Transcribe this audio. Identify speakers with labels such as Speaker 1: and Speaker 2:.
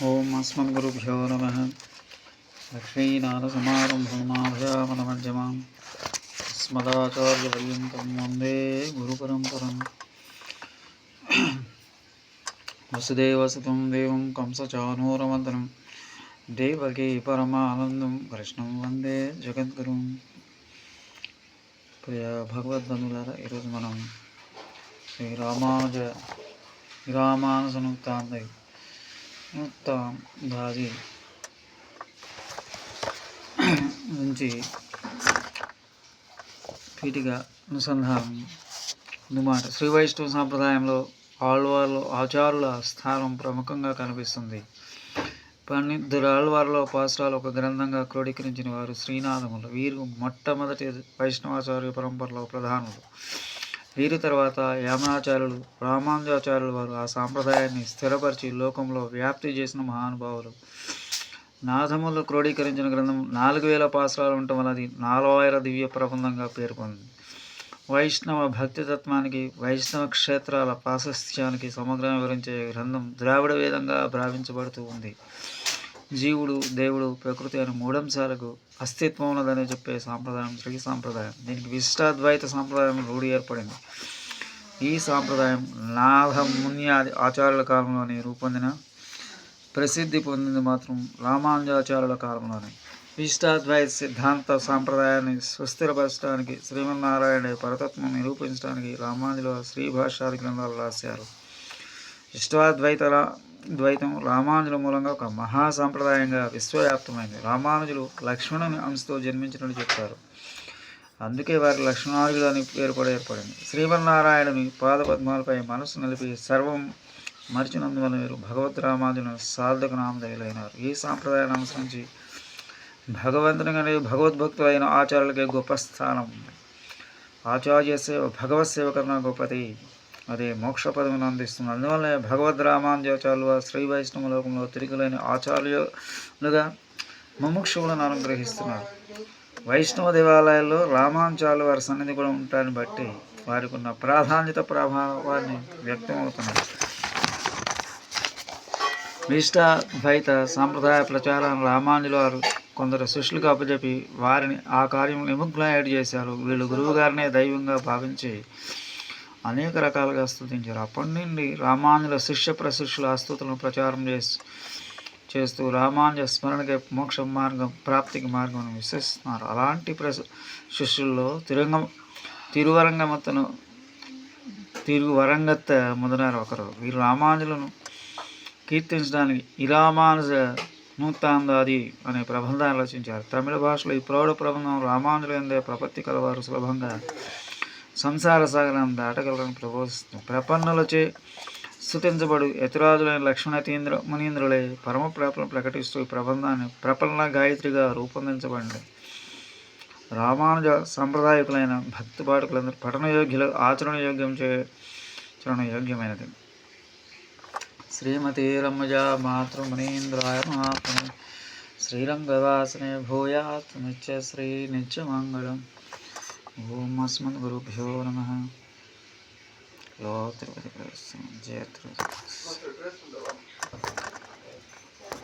Speaker 1: ఓం అస్మద్గురుభ్యో నమః. లక్ష్మీనాథసమారంభం నాథయామనమధ్యమాం అస్మదాచార్యపర్యంతం వందే గురుపరంపరం. వసుదేవసుతం దేవం కంసచానూరమర్దనం దేవకీ పరమానందం కృష్ణం వందే జగద్గురుం. ప్రియ భగవద్బంధులారా, ఈరోజు మనం శ్రీ రామానుజనుక్తాందాది నుంచి వీటిగా అనుసంధానం అన్నమాట. శ్రీ వైష్ణవ సాంప్రదాయంలో ఆళ్వార్లు ఆచారుల స్థానం ప్రముఖంగా కనిపిస్తుంది. 12 ఆళ్వార్ల పాసురాలు ఒక గ్రంథంగా క్రోడీకరించిన వారు శ్రీనాథములు. వీరు మొట్టమొదటి వైష్ణవాచార్య పరంపరలో ప్రధానులు. వీరి తర్వాత యామనాచార్యులు, రామానుజాచార్యులు వారు ఆ సాంప్రదాయాన్ని స్థిరపరిచి లోకంలో వ్యాప్తి చేసిన మహానుభావులు. నాథములు క్రోడీకరించిన గ్రంథం 4000 పాసురాలు ఉండటం వల్ల అది 4000 దివ్య ప్రబంధంగా పేర్కొంది. వైష్ణవ భక్తితత్వానికి, వైష్ణవ క్షేత్రాల ప్రాశస్త్యానికి సమగ్రంగా వివరించే గ్రంథం ద్రావిడ వేదంగా భావించబడుతూ ఉంది. జీవుడు, దేవుడు, ప్రకృతి అనే 3 అంశాలకు అస్తిత్వం ఉన్నదని చెప్పే సాంప్రదాయం శ్రీ సాంప్రదాయం. దీనికి విశిష్టాద్వైత సాంప్రదాయం రూఢి ఏర్పడింది. ఈ సాంప్రదాయం నాథమున్యాది ఆచార్యుల కాలంలోనే రూపొందిన ప్రసిద్ధి పొందింది మాత్రం రామానుజాచార్యుల కాలంలోనే. విశిష్టాద్వైత సిద్ధాంత సాంప్రదాయాన్ని సుస్థిరపరచడానికి, శ్రీమన్నారాయణ పరతత్వం నిరూపించడానికి రామానుజుల శ్రీభాష్యాది గ్రంథాలు రాశారు. ద్వైతం రామానుజుల మూలంగా ఒక మహాసాంప్రదాయంగా విశ్వవ్యాప్తమైంది. రామానుజులు లక్ష్మణుని అంశతో జన్మించినట్టు చెప్తారు. అందుకే వారి లక్ష్మణార్యులు అని పేరు కూడా ఏర్పడింది. శ్రీమన్నారాయణుని పాదపద్మాలపై మనసు నిలిపి సర్వం మరిచినందువల్ల వీరు భగవద్ రామానుజుల సాధక నామధేయులైనారు. ఈ సాంప్రదాయాన్ని అనుసరించి భగవంతుని కంటే భగవద్భక్తులైన ఆచార్యులకే గొప్ప స్థానం ఉంది. ఆచార్య సేవ భగవత్ సేవ కన్నా గొప్పది, అదే మోక్ష పదవిని అందిస్తుంది. అందువల్లే భగవద్ రామానుజాచార్యులు శ్రీ వైష్ణవ లోకంలో తిరుగులేని ఆచార్యులుగా ముముక్షువులను అనుగ్రహిస్తున్నారు. వైష్ణవ దేవాలయాల్లో రామానుజాచార్యులు వారి సన్నిధి కూడా ఉండటాన్ని బట్టి వారికి ఉన్న ప్రాధాన్యత ప్రభావాన్ని వ్యక్తమవుతున్నారు. విశిష్టాద్వైత సాంప్రదాయ ప్రచారాన్ని రామానుజుల వారు కొందరు శిష్యులకు అప్పచెప్పి వారిని ఆ కార్యం నిమగ్నం చేశారు. వీళ్ళు గురువు గారినే దైవంగా భావించి అనేక రకాలుగా స్తుతించారు. అప్పటి నుండి రామానుజుల శిష్య ప్రశిష్యుల స్తుతులను ప్రచారం చేస్తూ రామానుజ స్మరణకి మోక్ష మార్గం, ప్రాప్తికి మార్గం విశ్వసిస్తున్నారు. అలాంటి శిష్యుల్లో తిరువరంగత్ మొదలైన ఒకరు. వీరు రామానుజులను కీర్తించడానికి ఇరామానుజ నూక్తాందాది అనే ప్రబంధాన్ని రచించారు. తమిళ భాషలో ఈ ప్రౌఢ ప్రబంధం రామానుజులు ఎందే ప్రపత్తి కలవారు సులభంగా సంసార సాగరాన్ని దాటగలరని ప్రబోధిస్తుంది. ప్రపన్నులచే స్తుతించబడు యతిరాజులైన లక్ష్మణతీంద్ర మునీంద్రులే పరమ ప్రాప్తులను ప్రకటిస్తూ ఈ ప్రబంధాన్ని ప్రపన్న గాయత్రిగా రూపొందించబడింది. రామానుజ సంప్రదాయకులైన భక్తి పాఠకులందరూ పఠనయోగ్యులు, ఆచరణయోగ్యమైనది. శ్రీమతి రమ్మజా మాతృమునీంద్రాయ మహాత్మనే శ్రీరంగవాసనే భూయాత్ నిత్య శ్రీ నిత్యమంగళం. ఓం అస్మద్గురుభ్యో నమః. జయ తిరుపతి.